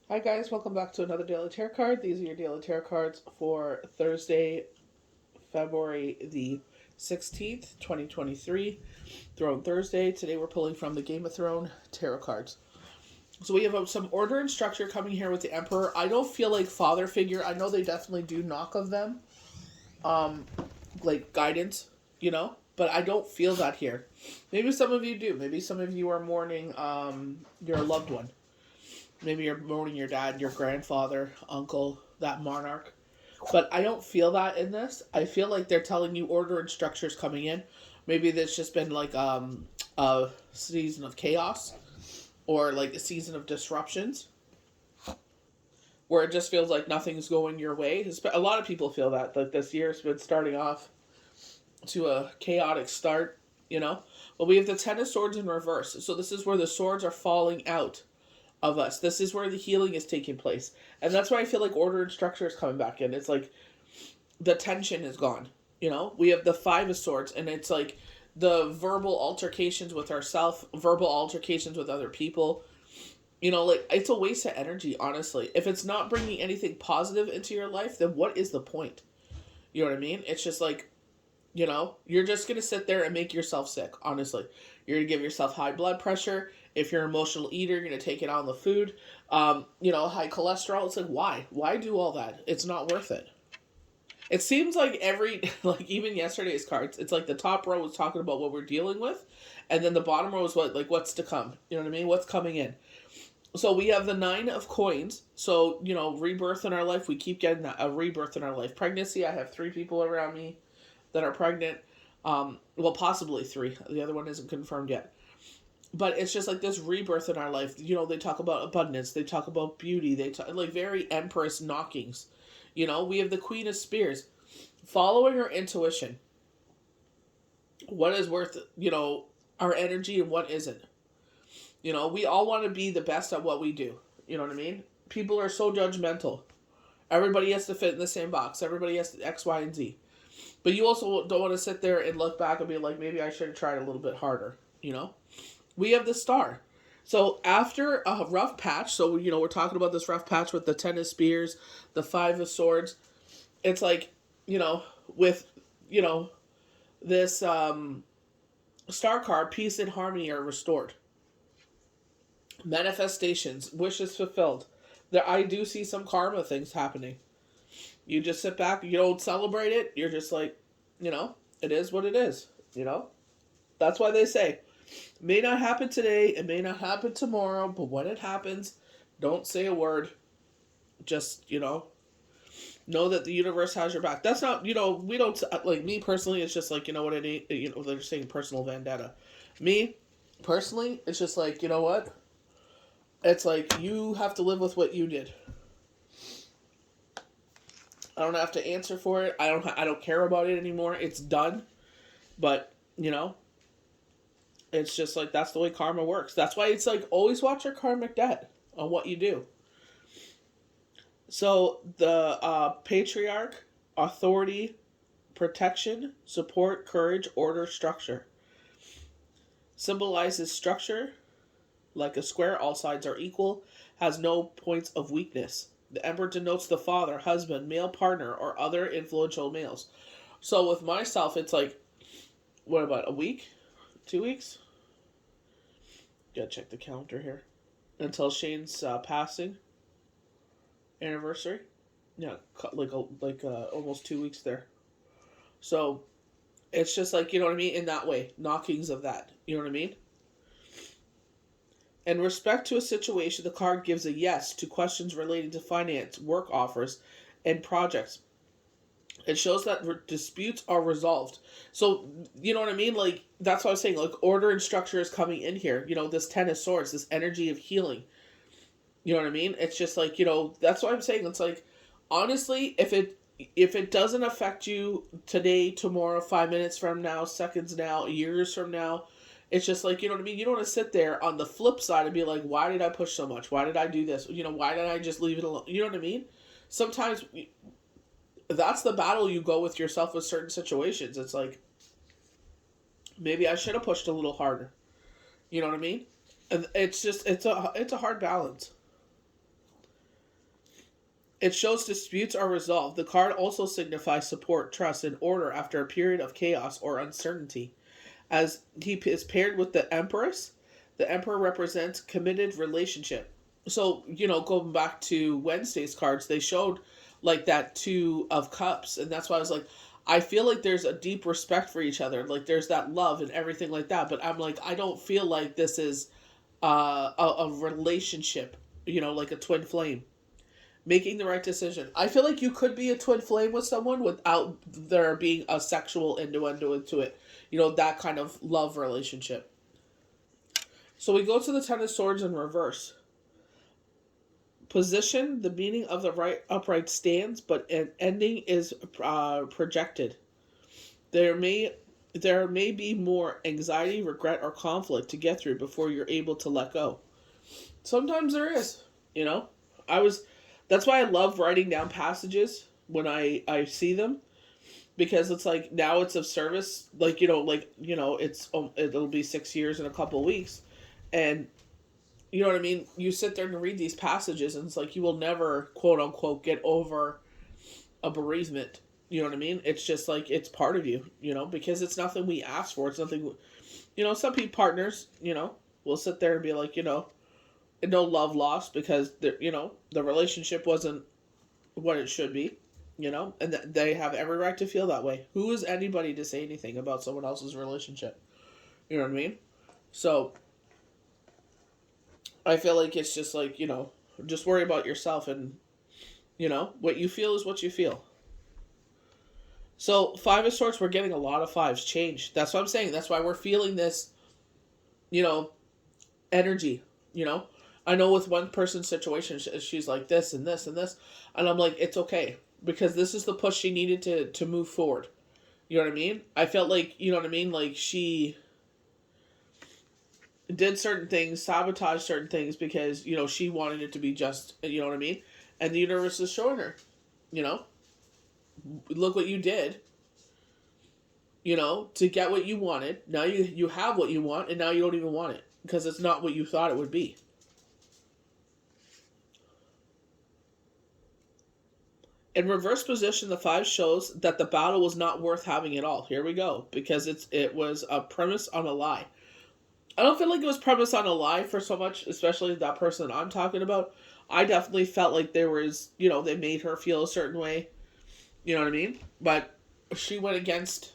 Hi guys, welcome back to another Daily Tarot card. These are your Daily Tarot cards for Thursday, February the 16th, 2023. Throne Thursday. Today we're pulling from the Game of Thrones Tarot cards. So we have some order and structure coming here with the Emperor. I don't feel like father figure. I know they definitely do knock of them. Like guidance, but I don't feel that here. Maybe some of you do. Maybe some of you are mourning your loved one. Maybe you're mourning your dad, your grandfather, uncle, that monarch. But I don't feel that in this. I feel like they're telling you order and structures coming in. Maybe there's just been like a season of chaos or like a season of disruptions where it just feels like nothing's going your way. A lot of people feel that. Like this year's been starting off to a chaotic start, But we have the Ten of Swords in reverse. So this is where the swords are falling out of us. This is where the healing is taking place. And that's why I feel like order and structure is coming back in. It's like the tension is gone. We have the Five of Swords, and it's like the verbal altercations with ourselves, verbal altercations with other people. Like it's a waste of energy, honestly. If it's not bringing anything positive into your life, then what is the point? You know what I mean? It's just like, you're just going to sit there and make yourself sick, honestly. You're going to give yourself high blood pressure. If you're an emotional eater, you're going to take it on the food. High cholesterol. It's like, why? Why do all that? It's not worth it. It seems like like even yesterday's cards, it's like the top row was talking about what we're dealing with, and then the bottom row is what's to come. You know what I mean? What's coming in. So we have the Nine of Coins. So, rebirth in our life. We keep getting a rebirth in our life. Pregnancy. I have 3 people around me that are pregnant. Possibly 3. The other one isn't confirmed yet. But it's just like this rebirth in our life. They talk about abundance. They talk about beauty. They talk like very empress knockings. We have the Queen of Spears. Following her intuition. What is worth, our energy and what isn't. We all want to be the best at what we do. You know what I mean? People are so judgmental. Everybody has to fit in the same box. Everybody has to X, Y, and Z. But you also don't want to sit there and look back and be like, maybe I should have tried a little bit harder. We have the Star. So after a rough patch, so, we're talking about this rough patch with the Ten of Spears, the Five of Swords. It's like, with, this Star card, peace and harmony are restored. Manifestations, wishes fulfilled. I do see some karma things happening. You just sit back, you don't celebrate it, you're just like, it is what it is, That's why they say, may not happen today, it may not happen tomorrow, but when it happens, don't say a word. Just, know that the universe has your back. That's not, we don't, like me personally, it's just like, what it ain't, they're saying personal vendetta. Me, personally, it's just like, what? It's like, you have to live with what you did. I don't have to answer for it. I don't care about it anymore. It's done. But, it's just like, that's the way karma works. That's why it's like, always watch your karmic debt on what you do. So the patriarch, authority, protection, support, courage, order, structure. Symbolizes structure. Like a square, all sides are equal. Has no points of weakness. The Emperor denotes the father, husband, male partner, or other influential males. So with myself, it's like, what about a week? 2 weeks? Gotta check the calendar here. Until Shane's passing anniversary. Yeah, like almost 2 weeks there. So it's just like, you know what I mean? In that way, knockings of that. You know what I mean? In respect to a situation, the card gives a yes to questions relating to finance, work offers, and projects. It shows that disputes are resolved. So, you know what I mean? Like, that's what I was saying. Like, order and structure is coming in here. This Ten of Swords, this energy of healing. You know what I mean? It's just like, that's what I'm saying. It's like, honestly, if it doesn't affect you today, tomorrow, 5 minutes from now, seconds now, years from now, it's just like, you know what I mean? You don't want to sit there on the flip side and be like, why did I push so much? Why did I do this? Why did I just leave it alone? You know what I mean? Sometimes that's the battle you go with yourself with certain situations. It's like, maybe I should have pushed a little harder. You know what I mean? And it's just, it's a hard balance. It shows disputes are resolved. The card also signifies support, trust, and order after a period of chaos or uncertainty. As he is paired with the Empress, the Emperor represents committed relationship. So, going back to Wednesday's cards, they showed like that Two of Cups, and that's why I was like, I feel like there's a deep respect for each other. Like there's that love and everything like that. But I'm like, I don't feel like this is a relationship, like a twin flame. Making the right decision. I feel like you could be a twin flame with someone without there being a sexual innuendo into it. That kind of love relationship. So we go to the Ten of Swords in reverse. Position, the meaning of the right upright stands, but an ending is projected. There may be more anxiety, regret, or conflict to get through before you're able to let go. Sometimes there is, I was that's why I love writing down passages when I see them, because it's like now it's of service. Like it'll be 6 years in a couple of weeks, and you know what I mean. You sit there and read these passages, and it's like you will never quote unquote get over a bereavement. You know what I mean? It's just like it's part of you. Because it's nothing we ask for. It's nothing. Some people partners. Will sit there and be like no love lost because the relationship wasn't what it should be, and they have every right to feel that way. Who is anybody to say anything about someone else's relationship? You know what I mean? So I feel like it's just like, just worry about yourself, and what you feel is what you feel. So Five of Swords, we're getting a lot of fives. Change. That's what I'm saying. That's why we're feeling this energy. I know with one person's situation, she's like this and this and this. And I'm like, it's okay. Because this is the push she needed to move forward. You know what I mean? I felt like, like she did certain things, sabotaged certain things because, she wanted it to be just, you know what I mean? And the universe is showing her, look what you did, to get what you wanted. Now you have what you want, and now you don't even want it because it's not what you thought it would be. In reverse position, the five shows that the battle was not worth having at all. Here we go. Because it was a premise on a lie. I don't feel like it was premise on a lie for so much, especially that person I'm talking about. I definitely felt like there was, they made her feel a certain way. You know what I mean? But she went against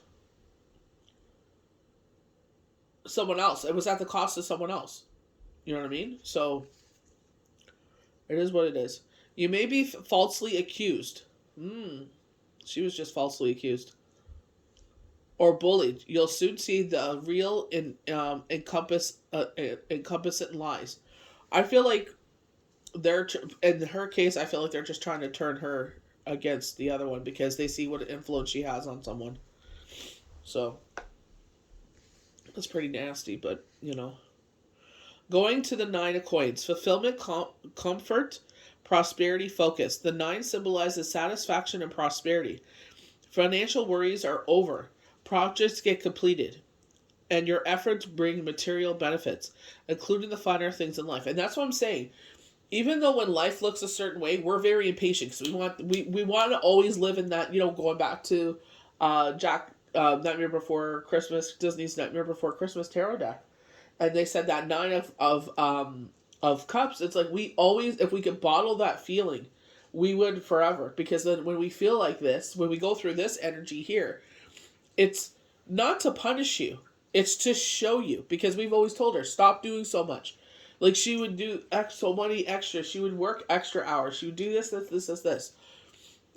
someone else. It was at the cost of someone else. You know what I mean? So, it is what it is. You may be falsely accused. She was just falsely accused. Or bullied. You'll soon see the real encompassing lies. I feel like in her case, I feel like they're just trying to turn her against the other one because they see what influence she has on someone. So, that's pretty nasty, but, Going to the Nine of Coins. Fulfillment, comfort, prosperity, focus. The 9 symbolizes satisfaction and prosperity. Financial worries are over. Projects get completed. And your efforts bring material benefits, including the finer things in life. And that's what I'm saying. Even though when life looks a certain way, we're very impatient. So we want to always live in that, going back to Nightmare Before Christmas, Disney's Nightmare Before Christmas tarot deck. And they said that 9 of cups, it's like we always, if we could bottle that feeling, we would forever. Because then when we feel like this, when we go through this energy here, it's not to punish you. It's to show you. Because we've always told her, stop doing so much. Like she would do so many extra. She would work extra hours. She would do this.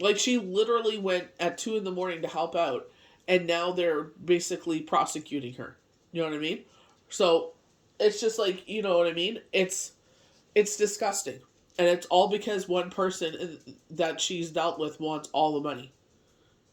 Like she literally went at 2 a.m. to help out. And now they're basically prosecuting her. You know what I mean? So it's just like, you know what I mean? It's disgusting. And it's all because one person that she's dealt with wants all the money.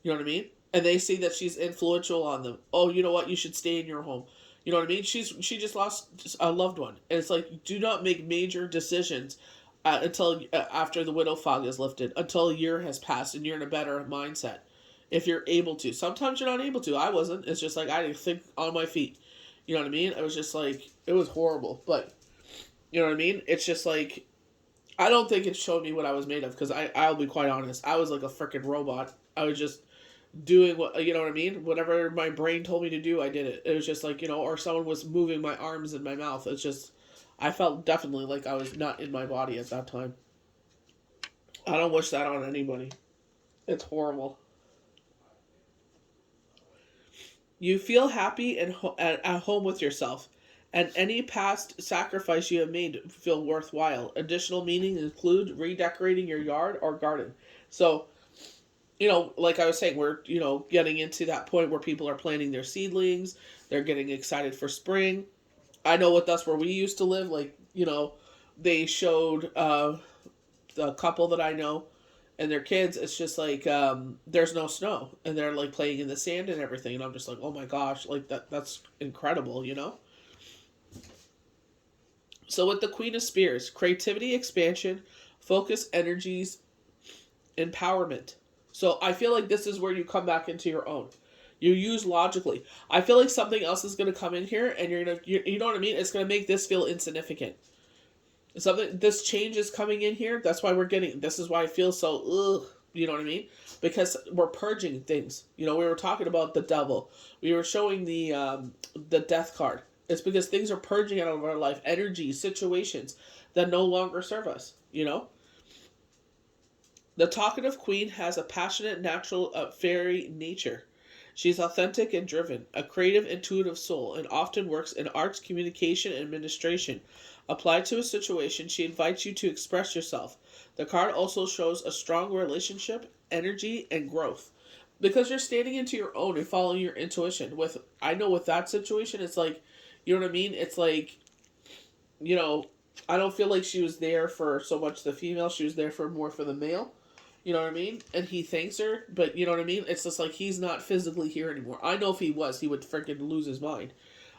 You know what I mean? And they see that she's influential on them. Oh, you know what? You should stay in your home. You know what I mean? She just lost a loved one. And it's like, do not make major decisions until after the widow fog is lifted. Until a year has passed and you're in a better mindset. If you're able to. Sometimes you're not able to. I wasn't. It's just like I didn't think on my feet. You know what I mean? It was just like, it was horrible. But, you know what I mean? It's just like, I don't think it showed me what I was made of, because I'll be quite honest. I was like a freaking robot. I was just doing what, you know what I mean? Whatever my brain told me to do, I did it. It was just like, or someone was moving my arms and my mouth. It's just, I felt definitely like I was not in my body at that time. I don't wish that on anybody. It's horrible. You feel happy and at home with yourself, and any past sacrifice you have made feel worthwhile. Additional meanings include redecorating your yard or garden. So, like I was saying, we're, getting into that point where people are planting their seedlings, they're getting excited for spring. I know with us where we used to live, like, they showed the couple that I know and their kids, it's just like there's no snow, and they're like playing in the sand and everything, and I'm just like, oh my gosh, like that's incredible. So with the Queen of Spears, creativity, expansion, focus, energies, empowerment. So I feel like this is where you come back into your own. You use logically. I feel like something else is going to come in here, and you know what I mean? It's going to make this feel insignificant. This change is coming in here. That's why this is why I feel so, ugh, you know what I mean? Because we're purging things. We were talking about the devil. We were showing the death card. It's because things are purging out of our life, energy, situations that no longer serve us, The talkative queen has a passionate, natural, fairy nature. She's authentic and driven, a creative, intuitive soul, and often works in arts, communication, and administration. Applied to a situation, she invites you to express yourself. The card also shows a strong relationship, energy, and growth. Because you're standing into your own and following your intuition. I know with that situation, it's like, you know what I mean? It's like, I don't feel like she was there for so much the female. She was there more for the male. You know what I mean? And he thanks her, but you know what I mean? It's just like he's not physically here anymore. I know if he was, he would freaking lose his mind.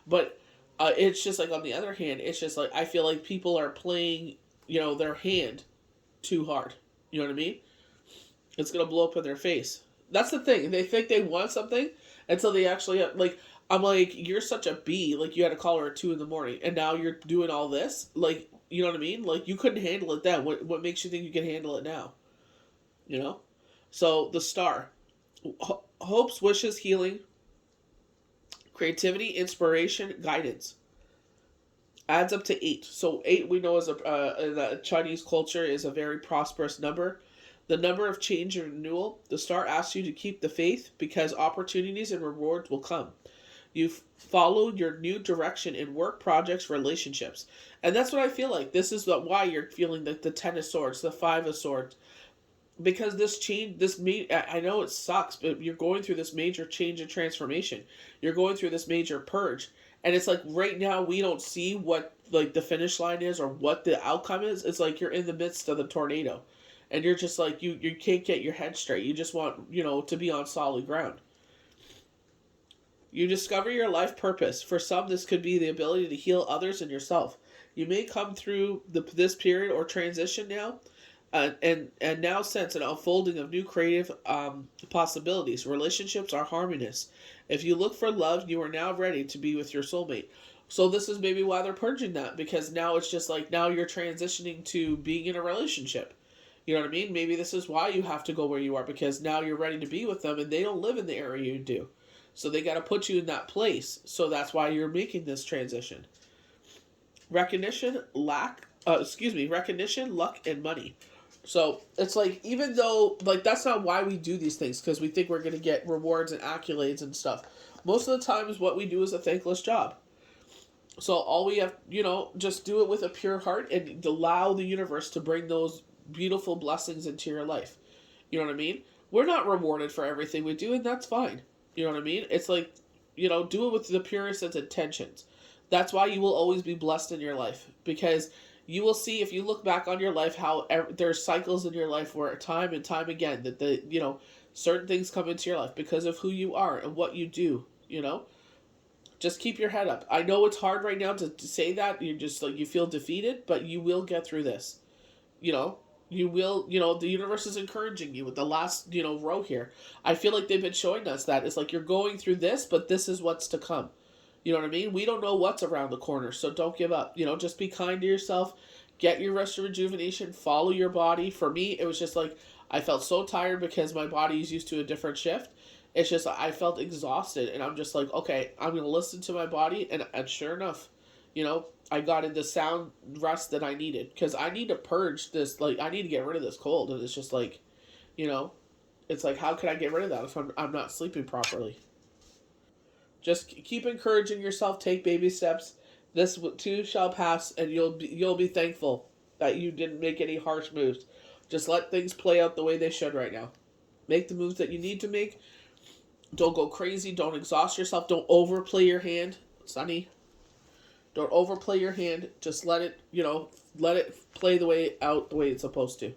But it's just like, on the other hand, it's just like I feel like people are playing, their hand too hard. You know what I mean? It's going to blow up in their face. That's the thing. They think they want something until they actually, like, I'm like, you're such a bee. Like, you had to call her at 2 a.m, and now you're doing all this. Like, you know what I mean? Like, you couldn't handle it then. What makes you think you can handle it now? So the star, hopes, wishes, healing, creativity, inspiration, guidance, adds up to 8. So 8, we know, in the Chinese culture, is a very prosperous number. The number of change and renewal. The star asks you to keep the faith, because opportunities and rewards will come. You've followed your new direction in work, projects, relationships. And that's what I feel like. This is why you're feeling the 10 of Swords, the 5 of Swords. Because I know it sucks, but you're going through this major change and transformation. You're going through this major purge. And it's like right now we don't see what like the finish line is or what the outcome is. It's like you're in the midst of the tornado. And you're just like, you can't get your head straight. You just want, to be on solid ground. You discover your life purpose. For some, this could be the ability to heal others and yourself. You may come through this period or transition now, and now sense an unfolding of new creative possibilities. Relationships are harmonious. If you look for love, you are now ready to be with your soulmate. So this is maybe why they're purging that, because now it's just like, now you're transitioning to being in a relationship. You know what I mean? Maybe this is why you have to go where you are, because now you're ready to be with them, and they don't live in the area you do. So they got to put you in that place. So that's why you're making this transition. Recognition, luck, and money. So it's like, even though, like, that's not why we do these things, because we think we're going to get rewards and accolades and stuff. Most of the times what we do is a thankless job. So all we have, just do it with a pure heart and allow the universe to bring those beautiful blessings into your life. You know what I mean? We're not rewarded for everything we do, and that's fine. You know what I mean? It's like, do it with the purest of intentions. That's why you will always be blessed in your life, because you will see, if you look back on your life, how there's cycles in your life where time and time again that certain things come into your life because of who you are and what you do. Just keep your head up. I know it's hard right now to say that. You're just like, you feel defeated, but you will get through this. You will, the universe is encouraging you with the last, row here. I feel like they've been showing us that. It's like, you're going through this, but this is what's to come. You know what I mean? We don't know what's around the corner, so don't give up. Just be kind to yourself. Get your rest and rejuvenation. Follow your body. For me, it was just like I felt so tired because my body is used to a different shift. It's just I felt exhausted, and I'm just like, okay, I'm gonna listen to my body, and sure enough, I got in the sound rest that I needed because I need to purge this. Like I need to get rid of this cold, and it's just like, you know, it's like how can I get rid of that if I'm not sleeping properly? Just keep encouraging yourself. Take baby steps. This too shall pass, and you'll be thankful that you didn't make any harsh moves. Just let things play out the way they should right now. Make the moves that you need to make. Don't go crazy. Don't exhaust yourself. Don't overplay your hand, Sonny. Don't overplay your hand. Just let it, let it play the way it's supposed to.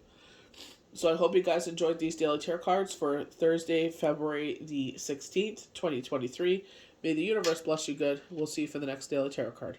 So I hope you guys enjoyed these daily tarot cards for Thursday, February the 16th, 2023. May the universe bless you good. We'll see you for the next daily tarot card.